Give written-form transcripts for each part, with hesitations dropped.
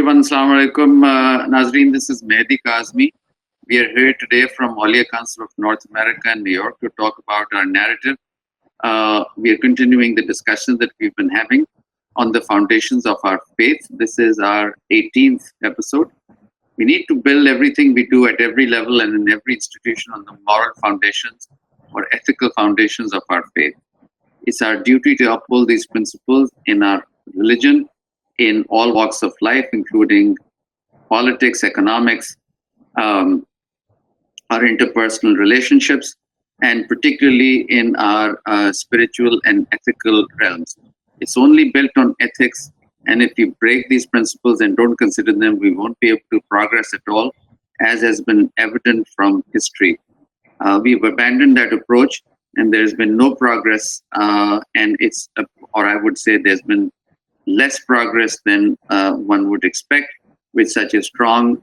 everyone. Assalamu alaikum. Nazreen, this is Mehdi Kazmi. We are here today from Auliya Council of North America in New York to talk about our narrative. We are continuing the discussions that we've been having on the foundations of our faith. This is our 18th episode. We need to build everything we do at every level and in every institution on the moral foundations or ethical foundations of our faith. It's our duty to uphold these principles in our religion, in all walks of life, including politics, economics, our interpersonal relationships, and particularly in our spiritual and ethical realms. It's only built on ethics, and if you break these principles and don't consider them, we won't be able to progress at all, as has been evident from history. We've abandoned that approach, and there's been no progress, and or I would say there's been less progress than one would expect with such a strong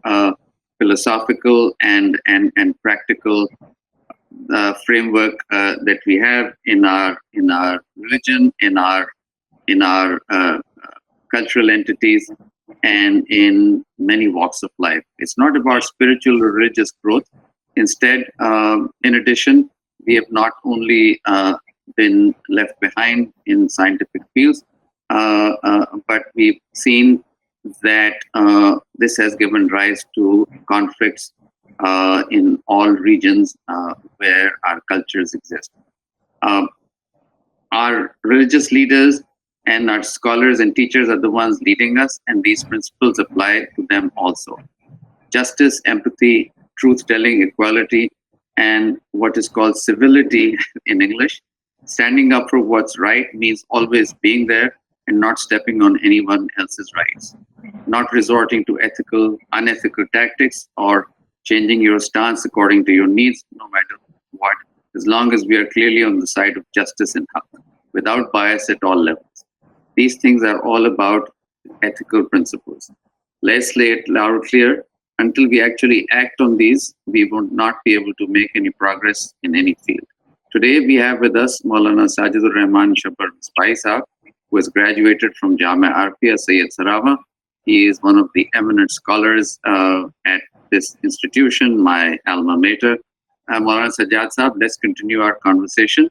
philosophical and practical framework that we have in our religion, in our cultural entities, and in many walks of life. It's not about spiritual or religious growth. Instead, in addition, we have not only been left behind in scientific fields, but we've seen that this has given rise to conflicts in all regions where our cultures exist. Our religious leaders and our scholars and teachers are the ones leading us, and these principles apply to them also. Justice, empathy, truth-telling, equality, and what is called civility in English. Standing up for what's right means always being there and not stepping on anyone else's rights, not resorting to unethical tactics or changing your stance according to your needs, no matter what, as long as we are clearly on the side of justice and haqq, without bias at all levels. These things are all about ethical principles. Let's lay it loud and clear. Until we actually act on these, we will not be able to make any progress in any field. Today we have with us Maulana Sajidur Rahman Shabbar Misbahi Sahab, who has graduated from Jamia Arfia Sayyid Sarawah. He is one of the eminent scholars at this institution, my alma mater. Maulana Sajjad Sahab, let's continue our conversation.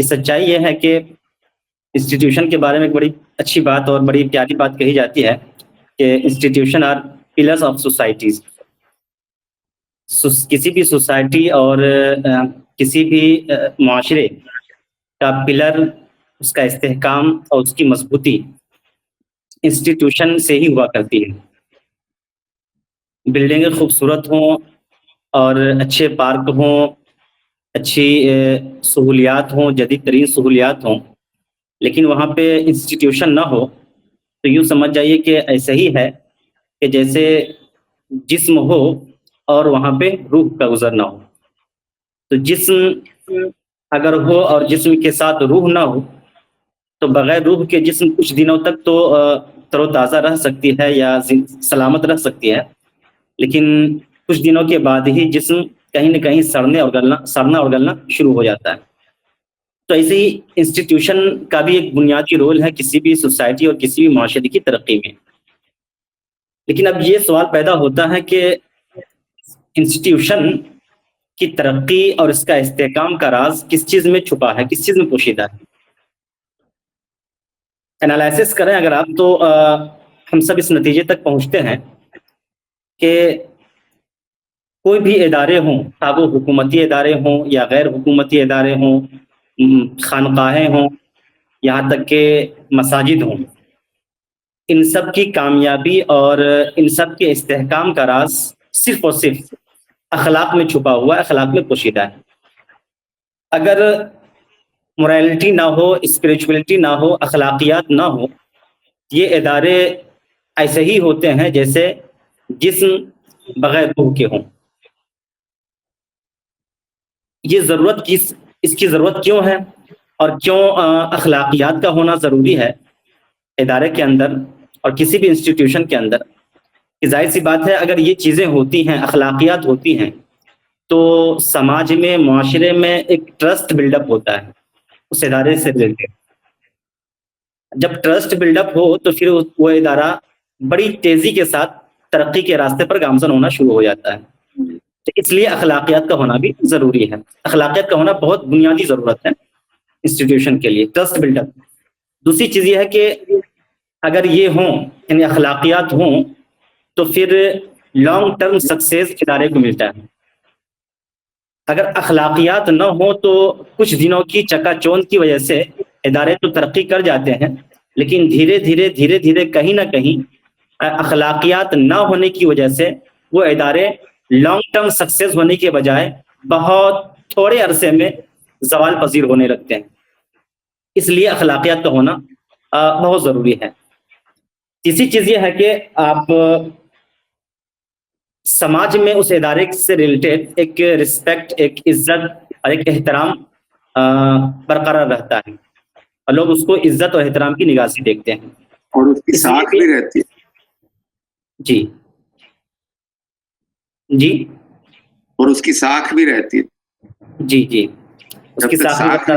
یہ سچائی یہ ہے کہ institution کے بارے میں ایک بڑی اچھی بات اور بڑی پیاری بات کہی جاتی ہے کہ institution are pillars of societies. کسی بھی سوسائٹی اور کسی بھی معاشرے کا پلر، اس کا استحکام اور اس کی مضبوطی انسٹیٹیوشن سے ہی ہوا کرتی ہے. بلڈنگیں خوبصورت ہوں اور اچھے پارک ہوں، اچھی سہولیات ہوں، جدید ترین سہولیات ہوں، لیکن وہاں پہ انسٹیٹیوشن نہ ہو تو یوں سمجھ جائیے کہ ایسا ہی ہے کہ جیسے جسم ہو اور وہاں پہ روح کا گزر نہ ہو. تو جسم اگر ہو اور جسم کے ساتھ روح نہ ہو تو بغیر روح کے جسم کچھ دنوں تک تو تر و تازہ رہ سکتی ہے یا سلامت رہ سکتی ہے، لیکن کچھ دنوں کے بعد ہی جسم کہیں نہ کہیں سڑنا اور گلنا شروع ہو جاتا ہے. تو ایسے ہی انسٹیٹیوشن کا بھی ایک بنیادی رول ہے کسی بھی سوسائٹی اور کسی بھی معاشرے کی ترقی میں. لیکن اب یہ سوال پیدا ہوتا ہے کہ انسٹیٹیوشن کی ترقی اور اس کا استحکام کا راز کس چیز میں چھپا ہے، کس چیز میں پوشیدہ ہے. انالائسس کریں اگر آپ تو ہم سب اس نتیجے تک پہنچتے ہیں کہ کوئی بھی ادارے ہوں، خواہ وہ حکومتی ادارے ہوں یا غیر حکومتی ادارے ہوں، خانقاہیں ہوں، یہاں تک کہ مساجد ہوں، ان سب کی کامیابی اور ان سب کے استحکام کا راز صرف اور صرف اخلاق میں چھپا ہوا ہے، اخلاق میں پوشیدہ ہے. اگر مورالٹی نہ ہو، اسپریچولیٹی نہ ہو، اخلاقیات نہ ہو، یہ ادارے ایسے ہی ہوتے ہیں جیسے جسم بغیر روح کے ہوں. یہ اس کی ضرورت کیوں ہے اور کیوں اخلاقیات کا ہونا ضروری ہے ادارے کے اندر اور کسی بھی انسٹیٹیوشن کے اندر؟ کہ ظاہر سی بات ہے اگر یہ چیزیں ہوتی ہیں، اخلاقیات ہوتی ہیں، تو سماج میں، معاشرے میں ایک ٹرسٹ بلڈ اپ ہوتا ہے اس ادارے سے ریلیٹڈ. جب ٹرسٹ بلڈ اپ ہو تو پھر وہ ادارہ بڑی تیزی کے ساتھ ترقی کے راستے پر گامزن ہونا شروع ہو جاتا ہے. اس لیے اخلاقیات کا ہونا بھی ضروری ہے. اخلاقیات کا ہونا بہت بنیادی ضرورت ہے انسٹیٹیوشن کے لیے، ٹرسٹ بلڈ اپ. دوسری چیز یہ ہے کہ اگر یہ ہوں، یعنی اخلاقیات ہوں، تو پھر لانگ ٹرم سکسیس ادارے کو ملتا ہے. اگر اخلاقیات نہ ہوں تو کچھ دنوں کی چکا چوند کی وجہ سے ادارے تو ترقی کر جاتے ہیں، لیکن دھیرے دھیرے کہیں نہ کہیں اخلاقیات نہ ہونے کی وجہ سے وہ ادارے لانگ ٹرم سکسیس ہونے کے بجائے بہت تھوڑے عرصے میں زوال پذیر ہونے لگتے ہیں. اس لیے اخلاقیات کا ہونا بہت ضروری ہے. تیسری چیز یہ ہے کہ آپ سماج میں اس ادارے سے ریلیٹڈ ایک رسپیکٹ، ایک عزت اور ایک احترام برقرار رہتا ہے اور لوگ اس کو عزت اور احترام کی نگاہ سے دیکھتے ہیں اور اس کی ساکھ بھی رہتی ہے. جی جی اور اس کی ساکھ بھی رہتی ہے. جی جی اس کی ساکھ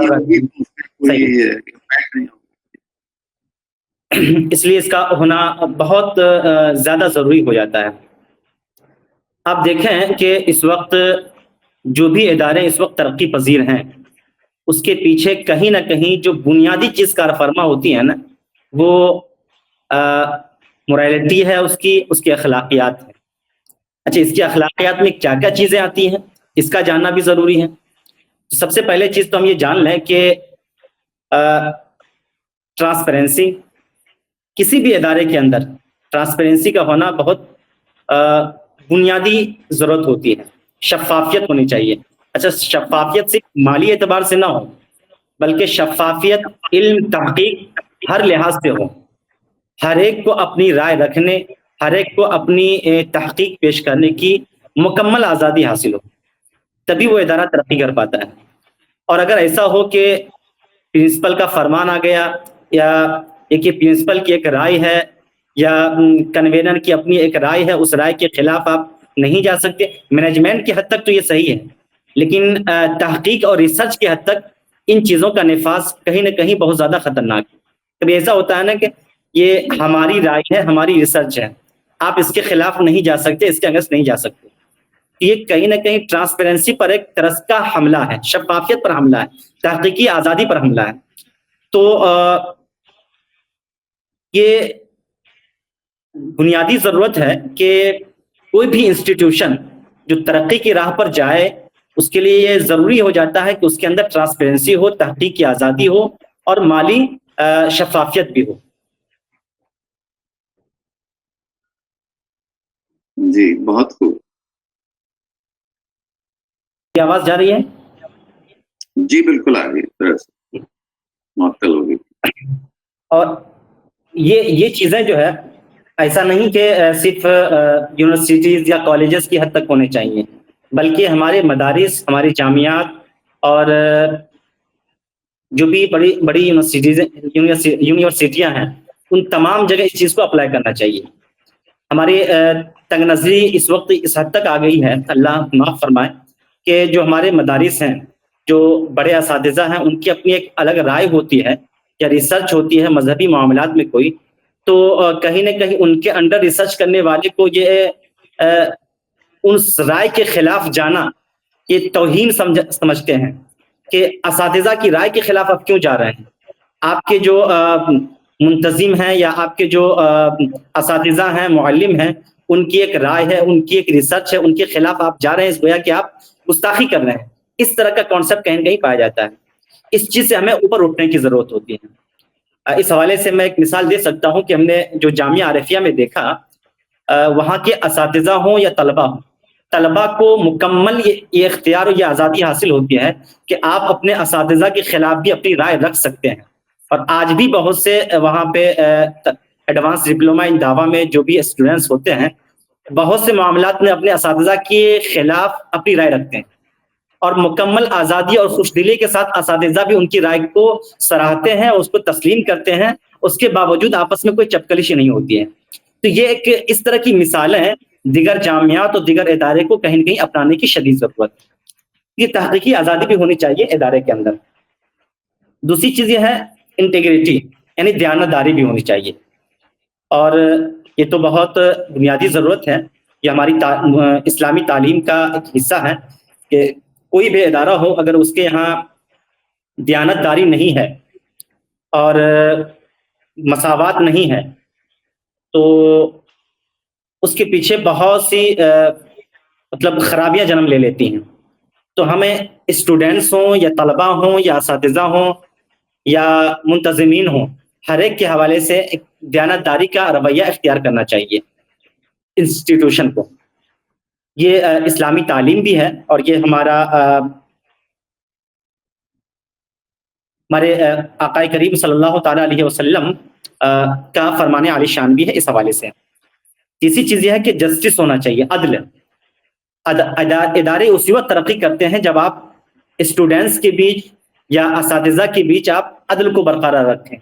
اس لیے اس کا ہونا بہت زیادہ ضروری ہو جاتا ہے. آپ دیکھیں کہ اس وقت جو بھی ادارے اس وقت ترقی پذیر ہیں، اس کے پیچھے کہیں نہ کہیں جو بنیادی چیز کار فرما ہوتی ہے نا، وہ مورالٹی ہے، اس کی اخلاقیات ہے. اچھا، اس کی اخلاقیات میں کیا کیا چیزیں آتی ہیں اس کا جاننا بھی ضروری ہے. سب سے پہلے چیز تو ہم یہ جان لیں کہ ٹرانسپیرنسی، کسی بھی ادارے کے اندر ٹرانسپیرنسی کا ہونا بہت بنیادی ضرورت ہوتی ہے. شفافیت ہونی چاہیے. اچھا، شفافیت صرف مالی اعتبار سے نہ ہو، بلکہ شفافیت علم، تحقیق، ہر لحاظ سے ہو. ہر ایک کو اپنی رائے رکھنے، ہر ایک کو اپنی تحقیق پیش کرنے کی مکمل آزادی حاصل ہو، تبھی وہ ادارہ ترقی کر پاتا ہے. اور اگر ایسا ہو کہ پرنسپل کا فرمان آ گیا، یا ایک پرنسپل کی ایک رائے ہے، یا کنوینر کی اپنی ایک رائے ہے، اس رائے کے خلاف آپ نہیں جا سکتے. مینجمنٹ کی حد تک تو یہ صحیح ہے، لیکن تحقیق اور ریسرچ کی حد تک ان چیزوں کا نفاذ کہیں نہ کہیں بہت زیادہ خطرناک ہے. کبھی ایسا ہوتا ہے نا کہ یہ ہماری رائے ہے، ہماری ریسرچ ہے، آپ اس کے خلاف نہیں جا سکتے، اس کے اگینسٹ نہیں جا سکتے، یہ کہیں نہ کہیں ٹرانسپیرنسی پر ایک طرز کا حملہ ہے، شفافیت پر حملہ ہے، تحقیقی آزادی پر حملہ ہے. تو یہ بنیادی ضرورت ہے کہ کوئی بھی انسٹیٹیوشن جو ترقی کی راہ پر جائے اس کے لیے یہ ضروری ہو جاتا ہے کہ اس کے اندر ٹرانسپیرنسی ہو، تحقیق کی آزادی ہو اور مالی شفافیت بھی ہو. جی بہت خوب. یہ آواز جا رہی ہے؟ جی بالکل آ گئی، معطل ہو گئی. اور یہ چیزیں جو ہے ایسا نہیں کہ صرف یونیورسٹیز یا کالجز کی حد تک ہونے چاہیے، بلکہ ہمارے مدارس، ہماری جامعات اور جو بھی بڑی بڑی یونیورسٹیاں ہیں ان تمام جگہ اس چیز کو اپلائی کرنا چاہیے. ہماری تنگ نظری اس وقت اس حد تک آ گئی ہے، اللہ معاف فرمائے، کہ جو ہمارے مدارس ہیں، جو بڑے اساتذہ ہیں، ان کی اپنی ایک الگ رائے ہوتی ہے یا ریسرچ ہوتی ہے مذہبی معاملات میں کوئی، تو کہیں نہ کہیں ان کے انڈر ریسرچ کرنے والے کو یہ اس رائے کے خلاف جانا یہ توہین سمجھتے ہیں کہ اساتذہ کی رائے کے خلاف آپ کیوں جا رہے ہیں. آپ کے جو منتظم ہیں یا آپ کے جو اساتذہ ہیں، معلم ہیں، ان کی ایک رائے ہے، ان کی ایک ریسرچ ہے، ان کے خلاف آپ جا رہے ہیں، گویا کہ آپ گستاخی کر رہے ہیں. اس طرح کا کانسیپٹ کہیں نہ کہیں پایا جاتا ہے. اس چیز سے ہمیں اوپر اٹھنے کی ضرورت ہوتی ہے. اس حوالے سے میں ایک مثال دے سکتا ہوں کہ ہم نے جو جامعہ عارفیہ میں دیکھا، وہاں کے اساتذہ ہوں یا طلبہ ہوں، طلبہ کو مکمل یہ اختیار اور یہ آزادی حاصل ہوتی ہے کہ آپ اپنے اساتذہ کے خلاف بھی اپنی رائے رکھ سکتے ہیں. اور آج بھی بہت سے وہاں پہ ایڈوانس ڈپلوما ان دعویٰ میں جو بھی اسٹوڈنٹس ہوتے ہیں، بہت سے معاملات میں اپنے اساتذہ کے خلاف اپنی رائے رکھتے ہیں اور مکمل آزادی اور خوش دلی کے ساتھ اساتذہ بھی ان کی رائے کو سراہتے ہیں، اس کو تسلیم کرتے ہیں. اس کے باوجود آپس میں کوئی چپکلشی نہیں ہوتی ہے. تو یہ ایک اس طرح کی مثالیں ہیں. دیگر جامعات اور دیگر ادارے کو کہیں نہ کہیں اپنانے کی شدید ضرورت ہے. یہ تحقیقی آزادی بھی ہونی چاہیے ادارے کے اندر. دوسری چیز یہ ہے انٹیگریٹی، یعنی دیانتداری بھی ہونی چاہیے. اور یہ تو بہت بنیادی ضرورت ہے، یہ ہماری اسلامی تعلیم کا ایک حصہ ہے کہ کوئی بھی ادارہ ہو اگر اس کے یہاں دیانتداری نہیں ہے اور مساوات نہیں ہے تو اس کے پیچھے بہت سی مطلب خرابیاں جنم لے لیتی ہیں. تو ہمیں اسٹوڈنٹس ہوں یا طلبہ ہوں یا اساتذہ ہوں یا منتظمین ہوں، ہر ایک کے حوالے سے ایک دیانتداری کا رویہ اختیار کرنا چاہیے انسٹیٹیوشن کو. یہ اسلامی تعلیم بھی ہے اور یہ ہمارے آقا کریم صلی اللہ تعالیٰ علیہ وسلم کا فرمان عالی شان بھی ہے اس حوالے سے. تیسری چیز یہ ہے کہ جسٹس ہونا چاہیے، عدل. ادارے اسی وقت ترقی کرتے ہیں جب آپ اسٹوڈنٹس کے بیچ یا اساتذہ کے بیچ آپ عدل کو برقرار رکھیں.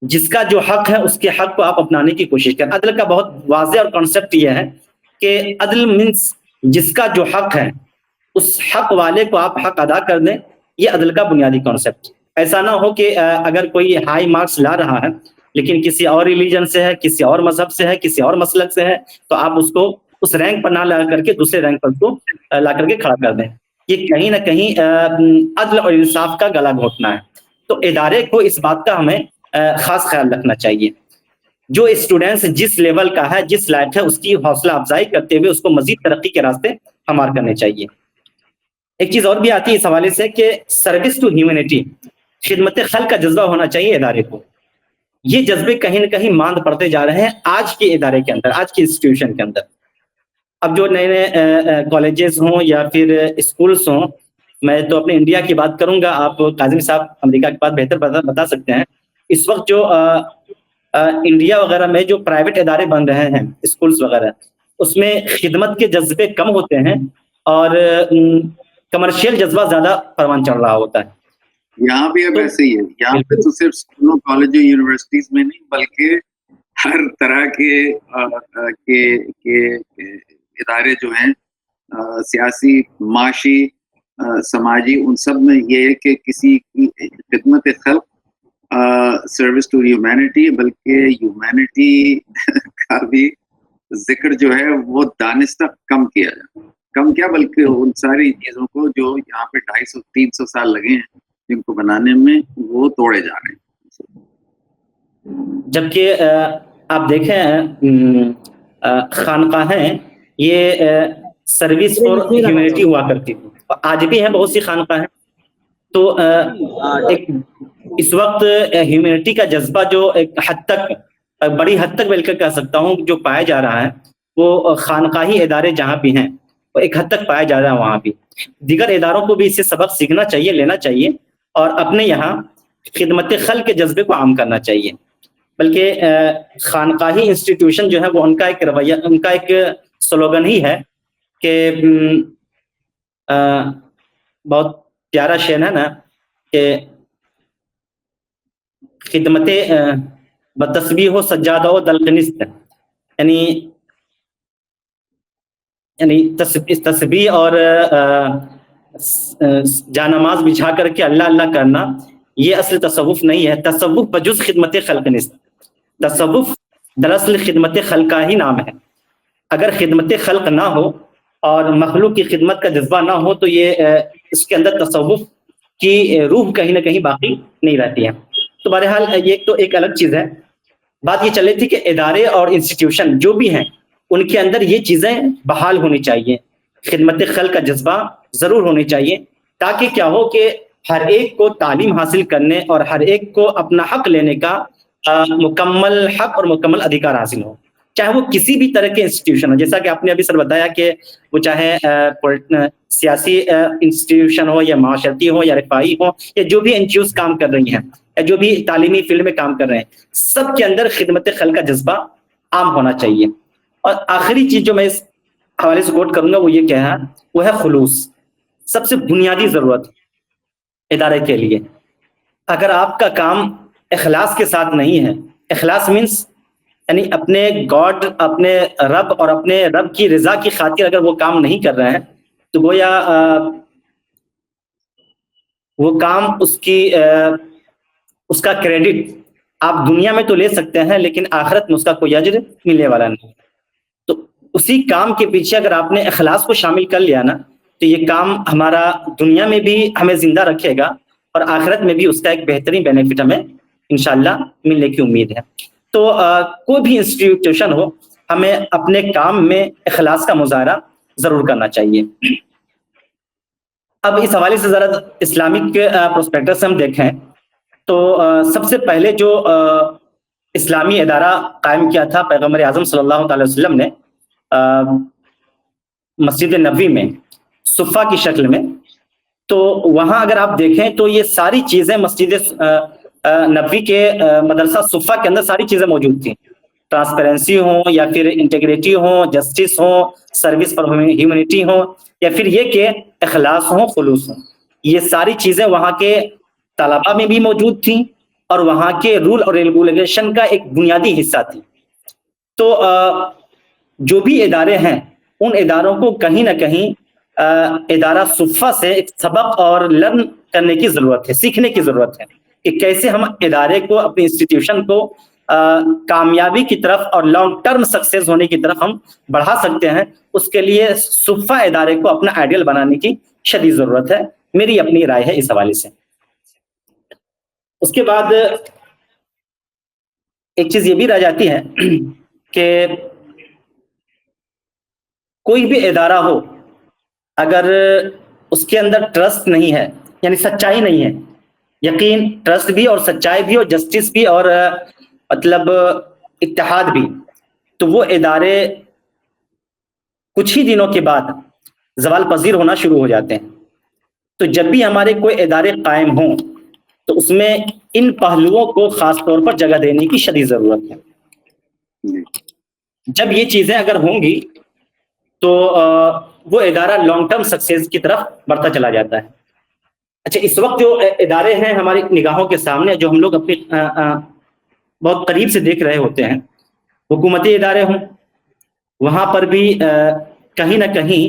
جس کا جو حق ہے اس کے حق کو آپ اپنانے کی کوشش کریں. عدل کا بہت واضح اور کانسیپٹ یہ ہے کہ عدل مینس جس کا جو حق ہے اس حق والے کو آپ حق ادا کر دیں. یہ عدل کا بنیادی کانسیپٹ. ایسا نہ ہو کہ اگر کوئی ہائی مارکس لا رہا ہے لیکن کسی اور ریلیجن سے ہے، کسی اور مذہب سے ہے، کسی اور مسلک سے ہے، تو آپ اس کو اس رینک پر نہ لا کر کے دوسرے رینک پر اس کو لا کر کے کھڑا کر دیں. یہ کہیں نہ کہیں عدل اور انصاف کا گلا گھونٹنا ہے. تو ادارے کو اس بات کا ہمیں خاص خیال رکھنا چاہیے. جو اسٹوڈنٹس جس لیول کا ہے، جس لائق ہے، اس کی حوصلہ افزائی کرتے ہوئے اس کو مزید ترقی کے راستے ہموار کرنے چاہیے. ایک چیز اور بھی آتی ہے اس حوالے سے کہ سروس ٹو ہیومینٹی، خدمت خلق کا جذبہ ہونا چاہیے ادارے کو. یہ جذبے کہیں نہ کہیں ماند پڑتے جا رہے ہیں آج کے ادارے کے اندر، آج کی انسٹیٹیوشن کے اندر. اب جو نئے نئے کالجز ہوں یا پھر اسکولس ہوں، میں تو اپنے انڈیا کی بات کروں گا، آپ کاظم صاحب امریکہ کی بات بہتر بتا سکتے ہیں. اس وقت جو انڈیا وغیرہ میں جو پرائیویٹ ادارے بن رہے ہیں، اسکولس وغیرہ، اس میں خدمت کے جذبے کم ہوتے ہیں اور کمرشل جذبہ زیادہ پروان چڑھ رہا ہوتا ہے. یہاں بھی اب ایسے ہی ہے. یہاں پہ تو صرف اسکولوں، کالجوں، یونیورسٹیز میں نہیں بلکہ ہر طرح کے ادارے جو ہیں، سیاسی، معاشی، سماجی، ان سب میں یہ ہے کہ کسی کی خدمت خلق، سروس ٹو ہیومینٹی، بلکہ ہیومینٹی کا بھی ذکر جو ہے وہ دانستہ کم کیا جائے. کم کیا بلکہ ان ساری چیزوں کو جو یہاں پہ 250-300 سال لگے ہیں جن کو بنانے میں، وہ توڑے جا رہے ہیں. جبکہ آپ دیکھیں خانقاہیں یہ سروس فار ہیومینٹی ہوا کرتی تھی، اور آج بھی ہیں بہت سی خانقاہیں. تو ایک اس وقت ہیومینٹی کا جذبہ جو ایک حد تک، بڑی حد تک بلکہ کہہ سکتا ہوں، جو پایا جا رہا ہے وہ خانقاہی ادارے جہاں بھی ہیں وہ ایک حد تک پایا جا رہا ہے. وہاں بھی دیگر اداروں کو بھی اس سے سبق سیکھنا چاہیے، لینا چاہیے، اور اپنے یہاں خدمت خلق کے جذبے کو عام کرنا چاہیے. بلکہ خانقاہی انسٹیٹیوشن جو ہے وہ ان کا ایک رویہ، ان کا ایک سلوگن ہی ہے کہ بہت پیارا شعر ہے نا کہ خدمت بتسبیح و سجادہ و دلقنست، یعنی تسبیح اور جانماز بچھا کر کے اللہ اللہ کرنا یہ اصل تصوف نہیں ہے. تصوف بجز خدمت خلق نیست. تصوف دراصل خدمت خلق کا ہی نام ہے. اگر خدمت خلق نہ ہو اور مخلوق کی خدمت کا جذبہ نہ ہو تو یہ اس کے اندر تصوف کی روح کہیں نہ کہیں باقی نہیں رہتی ہے. تو بہرحال یہ تو ایک الگ چیز ہے. بات یہ چل رہی تھی کہ ادارے اور انسٹیٹیوشن جو بھی ہیں ان کے اندر یہ چیزیں بحال ہونی چاہیے. خدمت خلق کا جذبہ ضرور ہونی چاہیے، تاکہ کیا ہو کہ ہر ایک کو تعلیم حاصل کرنے اور ہر ایک کو اپنا حق لینے کا مکمل حق اور مکمل ادھیکار حاصل ہو، چاہے وہ کسی بھی طرح کے انسٹیٹیوشن ہو. جیسا کہ آپ نے ابھی سر بتایا کہ وہ چاہے سیاسی انسٹیٹیوشن ہو یا معاشرتی ہو یا رفاہی ہو یا جو بھی NGOs کام کر رہی ہیں یا جو بھی تعلیمی فیلڈ میں کام کر رہے ہیں، سب کے اندر خدمت خلق کا جذبہ عام ہونا چاہیے. اور آخری چیز جو میں اس حوالے سے کوٹ کروں گا وہ یہ کہ ہے وہ ہے خلوص. سب سے بنیادی ضرورت ادارے کے لیے. اگر آپ کا کام اخلاص کے ساتھ نہیں ہے، اخلاص مینس یعنی اپنے گاڈ، اپنے رب اور اپنے رب کی رضا کی خاطر اگر وہ کام نہیں کر رہے ہیں تو گویا وہ کام اس کا کریڈٹ آپ دنیا میں تو لے سکتے ہیں لیکن آخرت میں اس کا کوئی اجر ملنے والا نہیں. تو اسی کام کے پیچھے اگر آپ نے اخلاص کو شامل کر لیا نا تو یہ کام ہمارا دنیا میں بھی ہمیں زندہ رکھے گا اور آخرت میں بھی اس کا ایک بہترین بینیفٹ ہمیں انشاءاللہ ملنے کی امید ہے. تو کوئی بھی انسٹیٹیوشن ہو، ہمیں اپنے کام میں اخلاص کا مظاہرہ ضرور کرنا چاہیے. اب اس حوالے سے ذرا اسلامک پروسپیکٹس سے ہم دیکھیں تو سب سے پہلے جو اسلامی ادارہ قائم کیا تھا پیغمبر اعظم صلی اللہ تعالی وسلم نے مسجد نبوی میں صفہ کی شکل میں. تو وہاں اگر آپ دیکھیں تو یہ ساری چیزیں مسجد نبوی کے مدرسہ صفہ کے اندر ساری چیزیں موجود تھیں. ٹرانسپیرنسی ہو یا پھر انٹیگریٹی ہو، جسٹس ہو، سروس فار ہیومینٹی ہو، یا پھر یہ کہ اخلاص ہو، خلوص ہو. یہ ساری چیزیں وہاں کے طلباء میں بھی موجود تھیں اور وہاں کے رول اور ریگولیشن کا ایک بنیادی حصہ تھی. تو جو بھی ادارے ہیں ان اداروں کو کہیں نہ کہیں ادارہ صفہ سے ایک سبق اور لرن کرنے کی ضرورت ہے، سیکھنے کی ضرورت ہے کہ کیسے ہم ادارے کو، اپنے انسٹیٹیوشن کو کامیابی کی طرف اور لانگ ٹرم سکسیس ہونے کی طرف ہم بڑھا سکتے ہیں. اس کے لیے صفہ ادارے کو اپنا آئیڈیل بنانے کی شدید ضرورت ہے. میری اپنی رائے ہے اس حوالے سے. اس کے بعد ایک چیز یہ بھی رہ جاتی ہے کہ کوئی بھی ادارہ ہو اگر اس کے اندر ٹرسٹ نہیں ہے، یعنی سچائی نہیں ہے، یقین، ٹرسٹ بھی اور سچائی بھی اور جسٹس بھی اور مطلب اتحاد بھی، تو وہ ادارے کچھ ہی دنوں کے بعد زوال پذیر ہونا شروع ہو جاتے ہیں. تو جب بھی ہمارے کوئی ادارے قائم ہوں تو اس میں ان پہلوؤں کو خاص طور پر جگہ دینے کی شدید ضرورت ہے. جب یہ چیزیں اگر ہوں گی تو وہ ادارہ لانگ ٹرم سکسیس کی طرف بڑھتا چلا جاتا ہے. اچھا، اس وقت جو ادارے ہیں ہماری نگاہوں کے سامنے جو ہم لوگ اپنی بہت قریب سے دیکھ رہے ہوتے ہیں، حکومتی ادارے ہوں، وہاں پر بھی کہیں نہ کہیں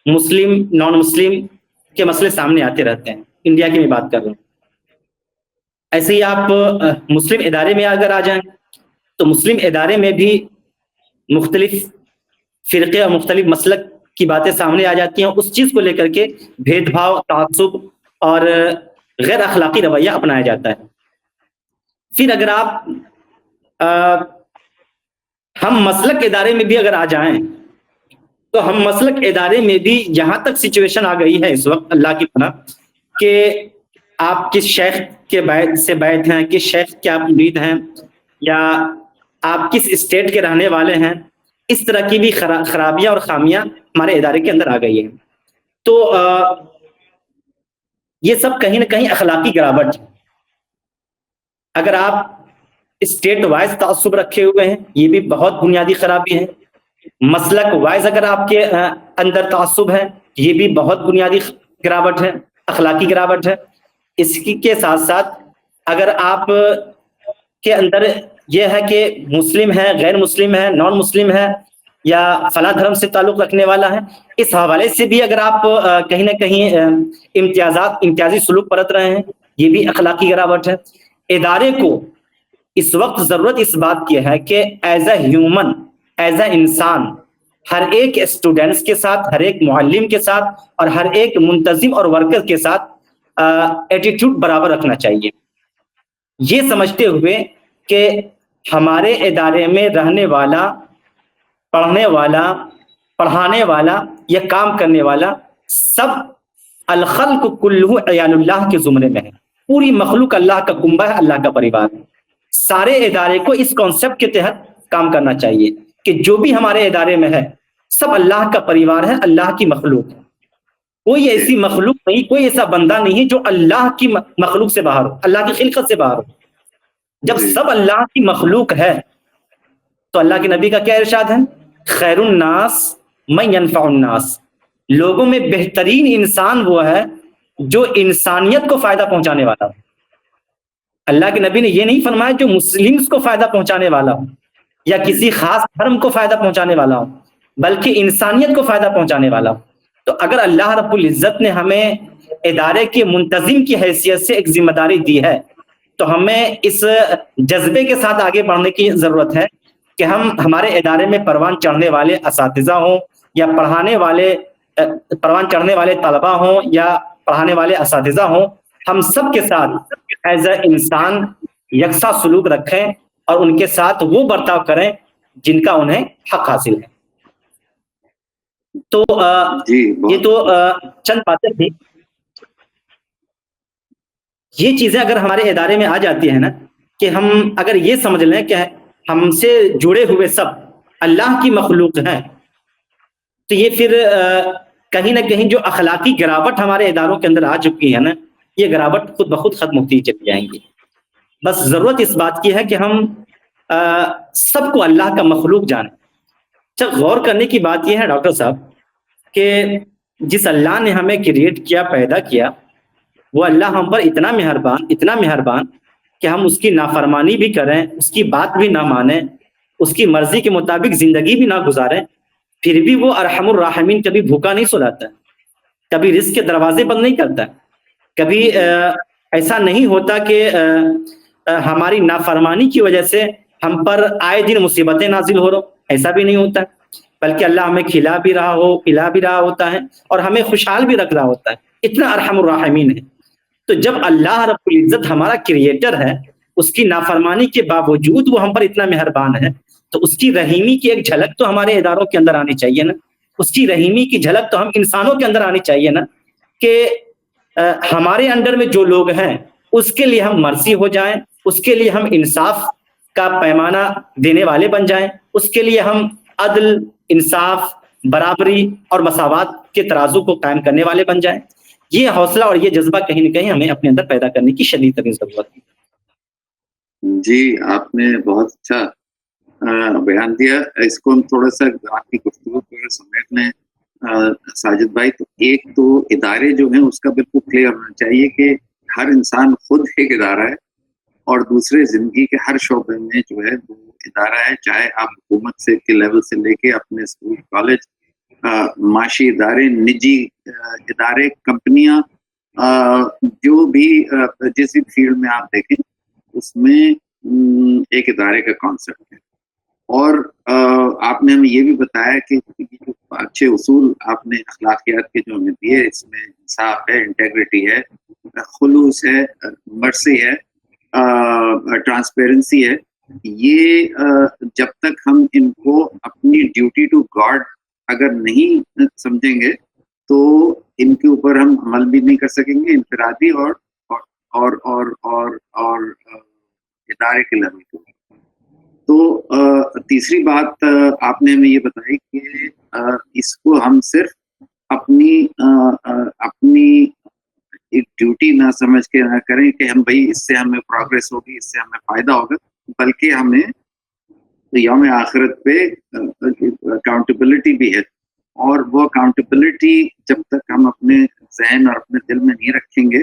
مسلم نان مسلم کے مسئلے سامنے آتے رہتے ہیں. انڈیا کی میں بات کر رہا ہوں. ایسے ہی آپ مسلم ادارے میں اگر آ جائیں تو مسلم ادارے میں بھی مختلف فرقے اور مختلف مسلک کی باتیں سامنے آ جاتی ہیں, اس چیز کو لے کر کے بھید بھاؤ, تعصب اور غیر اخلاقی رویہ اپنایا جاتا ہے. پھر اگر آپ ہم مسلک ادارے میں بھی اگر آ جائیں تو ہم مسلک ادارے میں بھی یہاں تک سچویشن آ گئی ہے اس وقت اللہ کی پناہ کہ آپ کس شیخ کے بیعت سے بیعت ہیں, کس شیخ کے آپ مرید ہیں, یا آپ کس اسٹیٹ کے رہنے والے ہیں, اس طرح کی بھی خرابیاں اور خامیاں ہمارے ادارے کے اندر آ گئی ہیں. تو یہ سب کہیں نہ کہیں اخلاقی گراوٹ ہے. اگر آپ اسٹیٹ وائز تعصب رکھے ہوئے ہیں, یہ بھی بہت بنیادی خرابی ہے. مسلک وائز اگر آپ کے اندر تعصب ہے, یہ بھی بہت بنیادی گراوٹ ہے, اخلاقی گراوٹ ہے. اس کے ساتھ ساتھ اگر آپ کے اندر یہ ہے کہ مسلم ہے, غیر مسلم ہے, نان مسلم ہے, یا فلاں دھرم سے تعلق رکھنے والا ہے, اس حوالے سے بھی اگر آپ کہیں نہ کہیں امتیازی سلوک برت رہے ہیں, یہ بھی اخلاقی گراوٹ ہے. ادارے کو اس وقت ضرورت اس بات کی ہے کہ as a human, as a انسان, ہر ایک اسٹوڈنٹس کے ساتھ, ہر ایک معلم کے ساتھ اور ہر ایک منتظم اور ورکر کے ساتھ ایٹیٹیوڈ برابر رکھنا چاہیے, یہ سمجھتے ہوئے کہ ہمارے ادارے میں رہنے والا, پڑھنے والا, پڑھانے والا یا کام کرنے والا سب الخلق کلہ عیال اللہ کے زمرے میں ہے. پوری مخلوق اللہ کا کنبہ ہے, اللہ کا پریوار ہے. سارے ادارے کو اس کانسیپٹ کے تحت کام کرنا چاہیے کہ جو بھی ہمارے ادارے میں ہے سب اللہ کا پریوار ہے, اللہ کی مخلوق ہے. کوئی ایسی مخلوق نہیں, کوئی ایسا بندہ نہیں ہے جو اللہ کی مخلوق سے باہر ہو, اللہ کی خلقت سے باہر ہو. جب سب اللہ کی مخلوق ہے تو اللہ کے نبی کا کیا ارشاد ہے, خیر الناس من ینفع الناس, لوگوں میں بہترین انسان وہ ہے جو انسانیت کو فائدہ پہنچانے والا ہو. اللہ کے نبی نے یہ نہیں فرمایا جو مسلمز کو فائدہ پہنچانے والا ہو یا کسی خاص دھرم کو فائدہ پہنچانے والا ہو, بلکہ انسانیت کو فائدہ پہنچانے والا ہو. تو اگر اللہ رب العزت نے ہمیں ادارے کے منتظم کی حیثیت سے ایک ذمہ داری دی ہے تو ہمیں اس جذبے کے ساتھ آگے بڑھنے کی ضرورت ہے کہ ہم ہمارے ادارے میں پروان چڑھنے والے اساتذہ ہوں یا پروان چڑھنے والے طلبہ ہوں یا پڑھانے والے اساتذہ ہوں, ہم سب کے ساتھ ایز اے انسان یکساں سلوک رکھیں اور ان کے ساتھ وہ برتاؤ کریں جن کا انہیں حق حاصل ہے. تو یہ تو چند باتیں تھی. یہ چیزیں اگر ہمارے ادارے میں آ جاتی ہیں نا, کہ ہم اگر یہ سمجھ لیں کہ ہم سے جڑے ہوئے سب اللہ کی مخلوق ہیں, تو یہ پھر کہیں نہ کہیں جو اخلاقی گراوٹ ہمارے اداروں کے اندر آ چکی ہے نا, یہ گراوٹ خود بخود ختم ہوتی چلی جائیں گی. بس ضرورت اس بات کی ہے کہ ہم سب کو اللہ کا مخلوق جانیں. اچھا, غور کرنے کی بات یہ ہے ڈاکٹر صاحب کہ جس اللہ نے ہمیں کریٹ کیا, پیدا کیا, وہ اللہ ہم پر اتنا مہربان کہ ہم اس کی نافرمانی بھی کریں, اس کی بات بھی نہ مانیں, اس کی مرضی کے مطابق زندگی بھی نہ گزاریں, پھر بھی وہ ارحم الراحمین کبھی بھوکا نہیں سلاتا, کبھی رزق کے دروازے بند نہیں کرتا, کبھی ایسا نہیں ہوتا کہ ہماری نافرمانی کی وجہ سے ہم پر آئے دن مصیبتیں نازل ہو رہا, ایسا بھی نہیں ہوتا, بلکہ اللہ ہمیں کھلا بھی رہا ہو, پلا بھی رہا ہوتا ہے اور ہمیں خوشحال بھی رکھ رہا ہوتا ہے. اتنا ارحم الراحمین ہے. تو جب اللہ رب العزت ہمارا کریٹر ہے, اس کی نافرمانی کے باوجود وہ ہم پر اتنا مہربان ہے, تو اس کی رحیمی کی ایک جھلک تو ہمارے اداروں کے اندر آنی چاہیے نا, اس کی رحیمی کی جھلک تو ہم انسانوں کے اندر آنی چاہیے نا, کہ ہمارے انڈر میں جو لوگ ہیں اس کے لیے ہم مرسی ہو جائیں, اس کے لیے ہم انصاف کا پیمانہ دینے والے بن جائیں, اس کے لیے ہم عدل, انصاف, برابری اور مساوات کے ترازو کو قائم کرنے والے بن جائیں. یہ حوصلہ اور یہ جذبہ کہیں نہ کہیں ہمیں اپنے اندر پیدا کرنے کی شدید ترین ضرورت ہے. جی, آپ نے بہت اچھا بیان دیا. اس کو ہم تھوڑا سا آپ کی گفتگو کو سمیٹ لیں ساجد بھائی. تو ایک تو ادارے جو ہیں اس کا بالکل کلیئر ہونا چاہیے کہ ہر انسان خود ایک ادارہ ہے, اور دوسرے زندگی کے ہر شعبے میں جو ہے وہ ادارہ ہے, چاہے آپ حکومت سے کے لیول سے لے کے اپنے اسکول, کالج, معاشی ادارے, نجی ادارے, کمپنیاں, جو بھی جس بھی فیلڈ میں آپ دیکھیں اس میں ایک ادارے کا کانسیپٹ ہے. اور آپ نے ہمیں یہ بھی بتایا کہ یہ جو اچھے اصول آپ نے اخلاقیات کے جو ہمیں دیے، اس میں انصاف ہے، انٹیگریٹی ہے، خلوص ہے، مرسی ہے، ٹرانسپیرنسی ہے، یہ جب تک ہم ان کو اپنی ڈیوٹی ٹو گاڈ اگر نہیں سمجھیں گے تو ان کے اوپر ہم عمل بھی نہیں کر سکیں گے، انفرادی اور ادارے کے لیول کے اوپر۔ تو تیسری بات آپ نے ہمیں یہ بتائی کہ اس کو ہم صرف اپنی ایک ڈیوٹی نہ سمجھ کے نہ کریں کہ ہم بھائی اس سے ہمیں پروگریس ہوگی، اس سے ہمیں فائدہ ہوگا، بلکہ ہمیں یوم آخرت پہ اکاؤنٹیبلٹی بھی ہے، اور وہ اکاؤنٹیبلٹی جب تک ہم اپنے ذہن اور اپنے دل میں نہیں رکھیں گے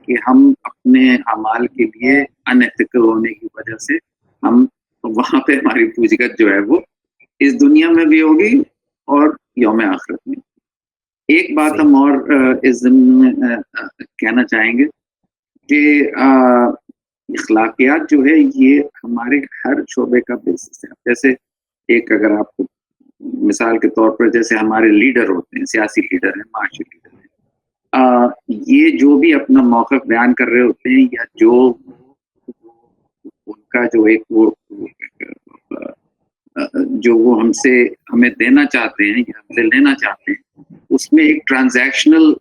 کہ ہم اپنے اعمال کے لیے ان ایتھیکل ہونے کی وجہ سے ہم وہاں پہ ہماری پوجیگت جو ہے وہ اس دنیا میں بھی ہوگی اور یوم آخرت میں۔ ایک بات ہم اور اس ضمن میں کہنا چاہیں گے کہ اخلاقیات جو ہے یہ ہمارے ہر شعبے کا بیسس ہے۔ جیسے ایک اگر آپ کو مثال کے طور پر جیسے ہمارے لیڈر ہوتے ہیں، سیاسی لیڈر ہیں، معاشی لیڈر ہیں، یہ جو بھی اپنا موقف بیان کر رہے ہوتے ہیں یا جو ان کا جو ایک جو وہ ہمیں دینا چاہتے ہیں یا ہم سے لینا چاہتے ہیں، اس میں ایک ٹرانزیکشنل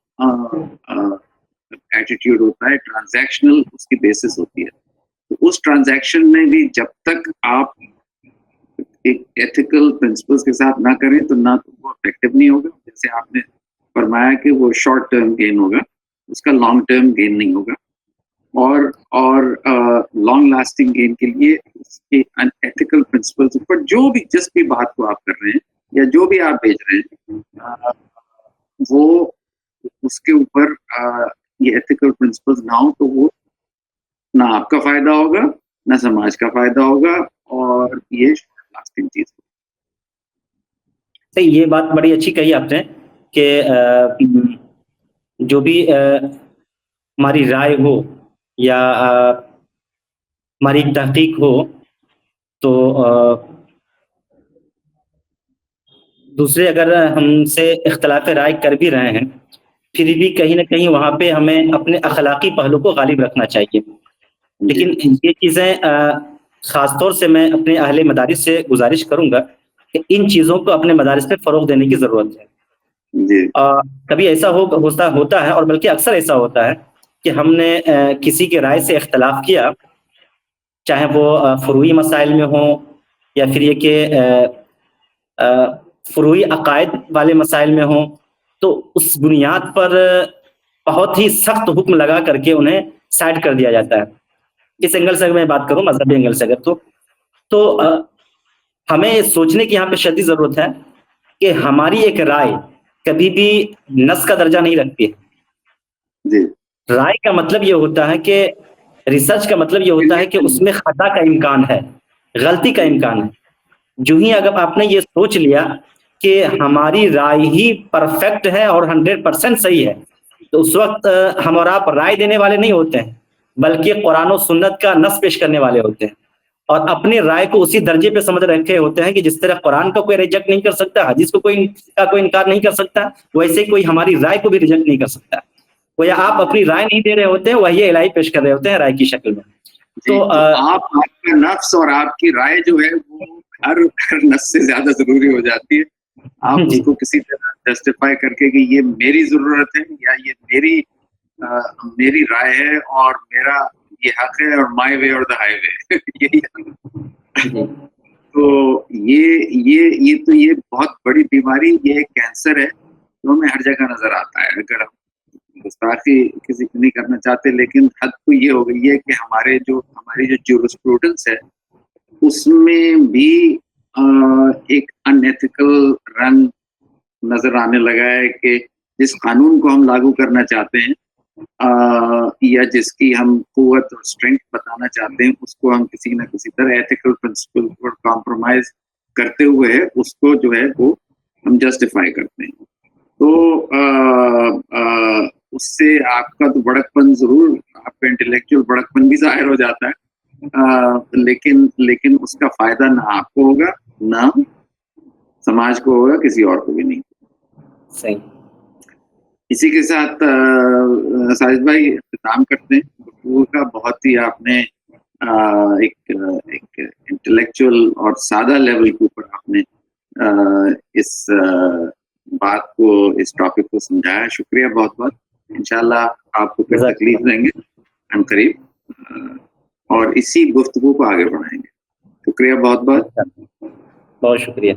ایٹیٹیوڈ ہوتا ہے، ٹرانزیکشنل اس کی بیسس ہوتی ہے۔ تو اس ٹرانزیکشن میں بھی جب تک آپ ایک ایتھیکل پرنسپلس کے ساتھ نہ کریں تو نہ تو وہ افیکٹو نہیں ہوگا، جیسے آپ نے فرمایا کہ وہ شارٹ ٹرم گین ہوگا، اس کا لانگ ٹرم گین نہیں ہوگا، اور لانگ لاسٹنگ گین کے لیے اس کے ایتھیکل پرنسپلس پر جو بھی جس بھی بات کو آپ کر رہے ہیں یا جو بھی آپ بھیج رہے ہیں وہ اس کے اوپر یہ ایتھیکل پرنسپلس نہ ہو تو وہ نہ آپ کا فائدہ ہوگا نہ سماج کا فائدہ ہوگا، اور یہ لاسٹنگ چیز ہے۔ صحیح، یہ بات بڑی اچھی کہی آپ نے کہ جو بھی ہماری رائے ہو یا ہماری تحقیق ہو تو دوسرے اگر ہم سے اختلاف رائے کر بھی رہے ہیں پھر بھی کہیں نہ کہیں وہاں پہ ہمیں اپنے اخلاقی پہلو کو غالب رکھنا چاہیے۔ لیکن یہ چیزیں خاص طور سے میں اپنے اہل مدارس سے گزارش کروں گا کہ ان چیزوں کو اپنے مدارس میں فروغ دینے کی ضرورت ہے۔ کبھی ایسا ہوتا ہے اور بلکہ اکثر ایسا ہوتا ہے کہ ہم نے کسی کے رائے سے اختلاف کیا، چاہے وہ فروعی مسائل میں ہوں یا پھر یہ کہ فروعی عقائد والے مسائل میں ہوں، تو اس بنیاد پر بہت ہی سخت حکم لگا کر کے انہیں سائڈ کر دیا جاتا ہے۔ اس اینگل سے میں بات کروں، مذہبی اینگل سے اگر تو ہمیں سوچنے کی یہاں پہ شدید ضرورت ہے کہ ہماری ایک رائے کبھی بھی نص کا درجہ نہیں رکھتی ہے۔ رائے کا مطلب یہ ہوتا ہے کہ ریسرچ کا مطلب یہ ہوتا ہے کہ اس میں خطا کا امکان ہے، غلطی کا امکان ہے۔ جو ہی اگر آپ نے یہ سوچ لیا کہ ہماری رائے ہی پرفیکٹ ہے اور 100% صحیح ہے، تو اس وقت ہم اور آپ رائے دینے والے نہیں ہوتے ہیں بلکہ قرآن و سنت کا نص پیش کرنے والے ہوتے ہیں، اور اپنی رائے کو اسی درجے پہ سمجھ رکھے ہوتے ہیں کہ جس طرح قرآن کا کوئی ریجیکٹ نہیں کر سکتا، حدیث کو کوئی انکار نہیں کر سکتا، ویسے کوئی ہماری رائے کو بھی ریجیکٹ نہیں کر سکتا۔ وہ آپ اپنی رائے نہیں دے رہے ہوتے ہیں، وہی الہی پیش کر رہے ہوتے ہیں رائے کی شکل میں۔ تو آپ کا نفس اور آپ کی رائے جو ہے وہ ہر نفس سے زیادہ ضروری ہو جاتی ہے۔ آپ اس کو کسی طرح جسٹیفائی کر کے کہ یہ میری ضرورت ہے یا یہ میری رائے ہے اور میرا یہ حق ہے اور مائی وے اور دا ہائی وے، یہی تو یہ بہت بڑی بیماری، یہ ایک کینسر ہے جو ہمیں ہر جگہ نظر آتا ہے۔ اگر ہم گستاخی کسی کو نہیں کرنا چاہتے، لیکن حد تو یہ ہو گئی ہے کہ ہماری جو جورسپروڈنس ہے اس میں بھی ایک ان ایتھیکل رنگ نظر آنے لگا ہے کہ جس قانون کو ہم لاگو کرنا چاہتے ہیں یا جس کی ہم قوت اور اسٹرینتھ بتانا چاہتے ہیں، اس کو ہم کسی نہ کسی طرح ایتھیکل پرنسپل پر کمپرومائز کرتے ہوئے اس کو جو ہے وہ ہم جسٹیفائی کرتے ہیں۔ تو اس سے آپ کا تو بڑک پن ضرور، آپ کا انٹلیکچوئل بڑک پن بھی ظاہر ہو جاتا ہے، لیکن اس کا فائدہ نہ آپ کو ہوگا نہ سماج کو ہوگا, کسی اور کو بھی نہیں. صحیح. اسی کے ساتھ ساجد بھائی اختتام کرتے ہیں گفتگو کا. بہت ہی آپ نے ایک انٹلیکچوئل اور سادہ لیول کے اوپر آپ نے اس بات کو, اس ٹاپک کو سمجھایا. شکریہ بہت بہت. انشاءاللہ آپ کو پھر تکلیف دیں گے ہم قریب, اور اسی گفتگو کو آگے بڑھائیں گے. شکریہ بہت بہت. بہت شکریہ.